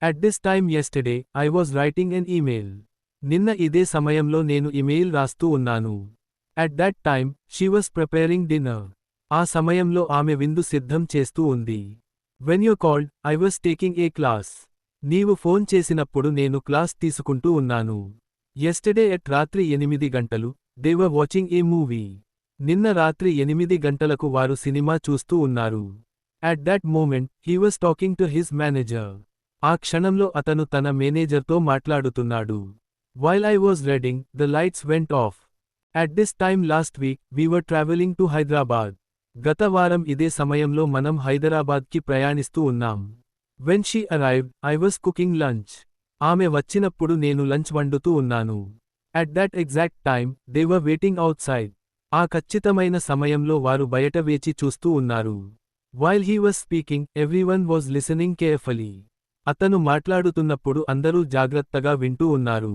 At this time yesterday, I was writing an email. నిన్న ఇదే సమయంలో నేను ఇమెయిల్ రాస్తూ ఉన్నాను. At that time, she was preparing dinner. ఆ సమయంలో ఆమె విందు సిద్ధం చేస్తూ ఉంది. When you called, I was taking a class. నీవు ఫోన్ చేసినప్పుడు నేను క్లాస్ తీసుకుంటూ ఉన్నాను. Yesterday at రాత్రి 8 గంటలు, they were watching a movie. నిన్న రాత్రి 8 గంటలకు వారు సినిమా చూస్తూ ఉన్నారు. At that moment, he was talking to his manager. ఆ క్షణంలో అతను తన మేనేజర్తో మాట్లాడుతున్నాడు. While I was reading, the lights went off. At this time last week, we were traveling to Hyderabad. గత వారం ఇదే సమయంలో మనం హైదరాబాద్కి ప్రయాణిస్తూ ఉన్నాం. When she arrived, I was cooking lunch. ఆమె వచ్చినప్పుడు నేను లంచ్ వండుతూ ఉన్నాను. At that exact time, they were waiting outside. ఆ ఖచ్చితమైన సమయంలో వారు బయట వేచి చూస్తూ ఉన్నారు. While he was speaking, everyone was listening carefully. అతను మాట్లాడుతున్నప్పుడు అందరూ జాగ్రత్తగా వింటూ ఉన్నారు.